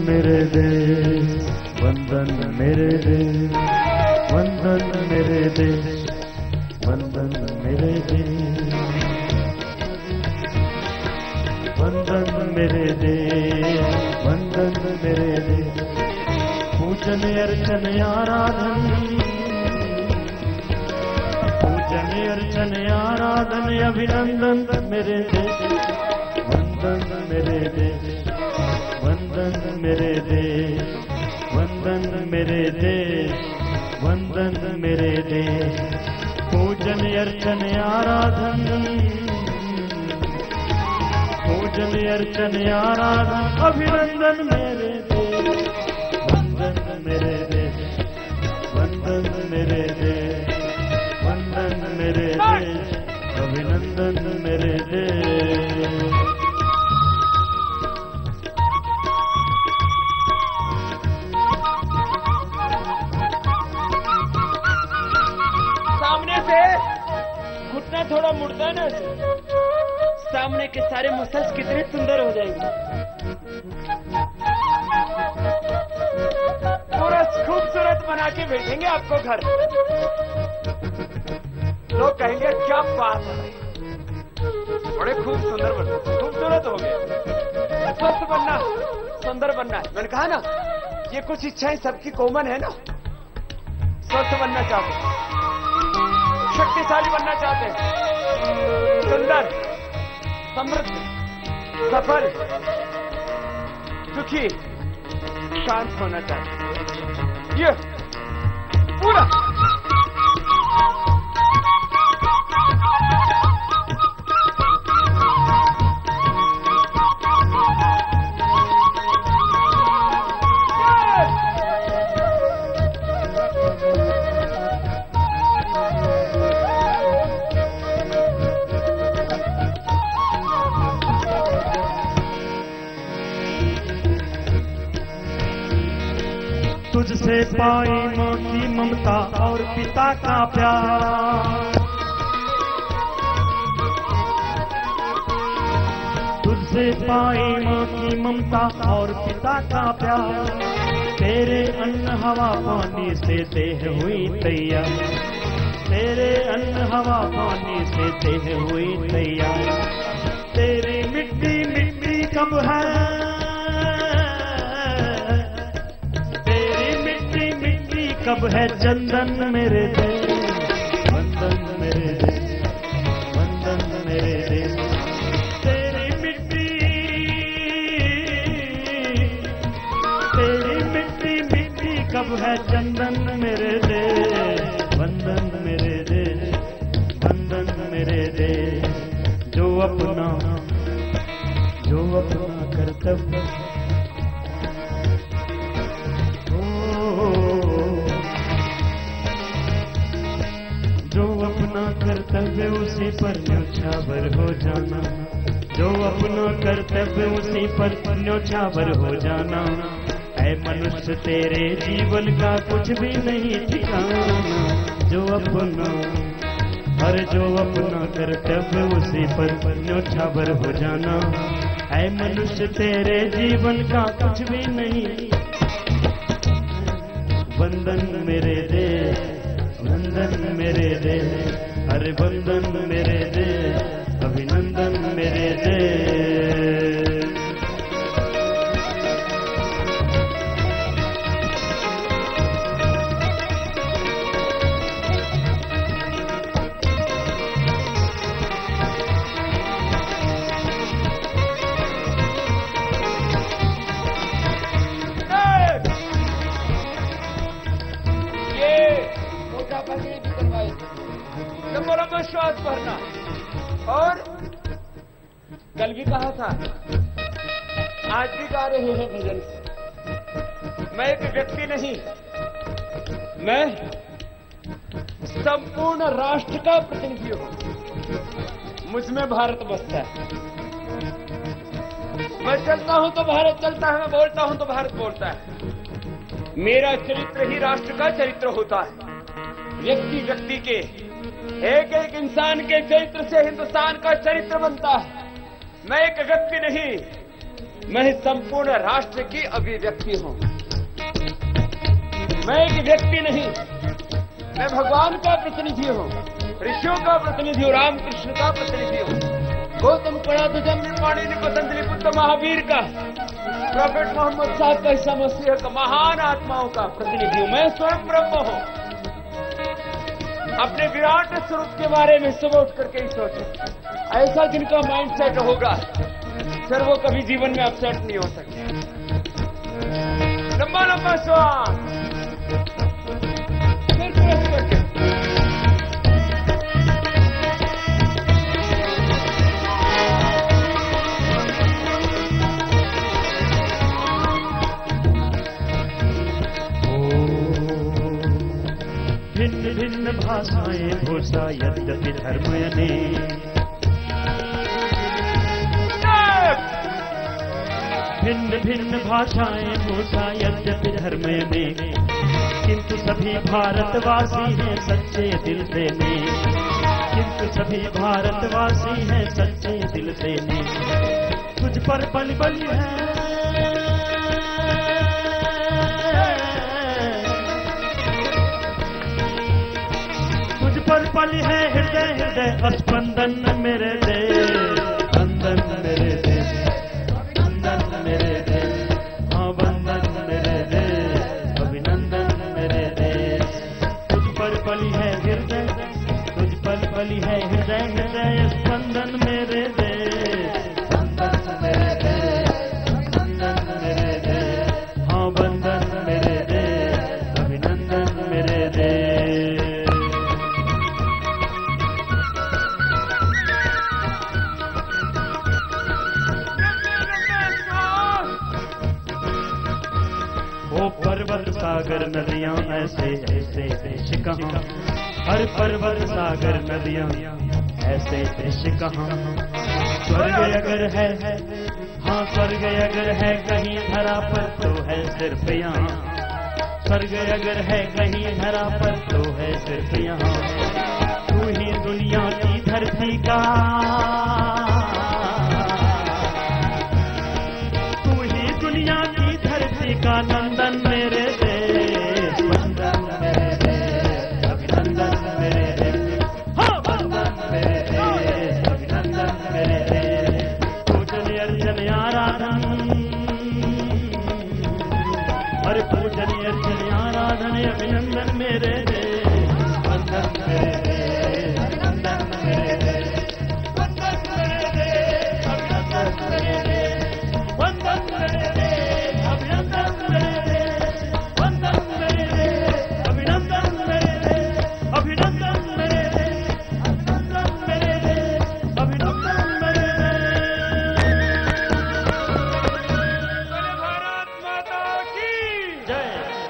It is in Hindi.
मेरे देश, वंदन मेरे देश, वंदन मेरे देश, वंदन मेरे देश, वंदन मेरे देश, वंदन मेरे देश। पूजन अर्चन आराधन, पूजन अर्चन आराधन अभिनंदन मेरे देश, वंदन मेरे देश, वंदन मेरे देश, वंदन मेरे देश, वंदन मेरे देश। पूजन अर्चन आराधन, पूजन अर्चन आराधन अभिनंदन मेरे देश, वंदन मेरे देश, वंदन मेरे देश, वंदन मेरे देश, अभिनंदन मेरे देश। घुटना थोड़ा मुड़ता है ना, सामने के सारे मसल्स कितने सुंदर हो जाएंगे। पूरा खूबसूरत बना के भेजेंगे आपको घर। लोग कहेंगे क्या बात है, बड़े खूब सुंदर बन, खूबसूरत हो गए। स्वस्थ बनना, सुंदर बनना है। मैंने कहा ना, ये कुछ इच्छाएं सबकी कॉमन है ना। स्वस्थ बनना चाहते हैं, शक्तिशाली बनना चाहते हैं, सुंदर, समृद्ध, सफल, सुखी, शांत होना चाहते हैं। ये पूरा तुझसे पाई माँ की ममता और पिता का प्यार, तुझसे पाई माँ की ममता और पिता का प्यार। तेरे अन्न हवा पानी से देह हुई तैयार, तेरे अन्न हवा पानी से देह हुई तैयार। तेरी मिट्टी मिट्टी कब है, कब है चंदन मेरे देश, वंदन मेरे देश, वंदन मेरे देश। तेरी मिट्टी मिट्टी कब है चंदन मेरे देश, वंदन मेरे देश, वंदन मेरे देश। जो अपना कर्तव्य, कर्तव्य उसी पर न्योछावर हो जाना, जो अपना कर्तव्य उसी पर न्योछावर हो जाना। ऐ मनुष्य तेरे जीवन का कुछ भी नहीं ठिकाना, जो अपना कर्तव्य उसी पर न्योछावर हो जाना। ऐ मनुष्य तेरे जीवन का कुछ भी नहीं। वंदन मेरे देश, वंदन मेरे देश, अरे वंदन मेरे देश, अभिनंदन मेरे देश। श्वास भरना। और कल भी कहा था, आज भी गा रहे हैं भजन से। मैं एक व्यक्ति नहीं, मैं संपूर्ण राष्ट्र का प्रतिनिधि हूं। मुझमें भारत बसता है। मैं चलता हूं तो भारत चलता है, मैं बोलता हूं तो भारत बोलता है। मेरा चरित्र ही राष्ट्र का चरित्र होता है। व्यक्ति व्यक्ति के, एक एक इंसान के चरित्र से हिंदुस्तान का चरित्र बनता है। मैं एक व्यक्ति नहीं, मैं इस संपूर्ण राष्ट्र की अभिव्यक्ति हूं। मैं एक व्यक्ति नहीं, मैं भगवान का प्रतिनिधि हूं, ऋषियों का प्रतिनिधि हूं, रामकृष्ण का प्रतिनिधि हूं, गौतम कणाद जन्म पाणिनि पतंजलि बुद्ध महावीर का, प्रॉफेट मोहम्मद साहब का, ईसा मसीह का, महान आत्माओं का प्रतिनिधि हूं। मैं स्वयं ब्रह्म हूं। अपने विराट स्वरूप के बारे में सुबह उठ करके ही सोचे। ऐसा जिनका माइंड सेट होगा फिर वो कभी जीवन में अपसेट नहीं हो सकते। लंबा लंबा श्वास, सिर प्रेस करके। भिन्न भिन्न भाषाएं भूषा यद्यपि धर्म अनेक, भिन्न भिन्न भाषाएं भूषा यद्यपि धर्म अनेक, किंतु सभी भारतवासी हैं सच्चे दिल से नेक, किंतु सभी भारतवासी हैं सच्चे दिल से नेक। तुझ पर बलि बलि है, तुझ पर बलि है हृदय हृदय स्पंदन मेरे देश, स्पंदन मेरे देश, स्पंदन मेरे देश, हाँ बंदन मेरे देश, अभिनंदन मेरे देश। तुझ पर बलि है हृदय, तुझ पर बलि है हृदय हृदय स्पंदन मेरे देश, स्पंदन मेरे देश, स्पंदन मेरे देश, हाँ बंदन मेरे देश, अभिनंदन मेरे देश। ओ पर्वत सागर नदियां ऐसे ऐसे देश कहाँ, हर पर्वत सागर नदियां ऐसे देश कहाँ। स्वर्ग अगर है, हाँ स्वर्ग अगर है कहीं धरा पर तो है सिर्फ यहाँ, स्वर्ग अगर है कहीं धरा पर तो है सिर्फ यहाँ। तू ही दुनिया की धरती का, तू ही दुनिया की धरती का नंदन मेरे देश, वंदन मेरे देश, अभिनंदन मेरे देश, हाँ वंदन मेरे देश, अभिनंदन मेरे देश। पूजन अर्चन आराधन, हर पूजन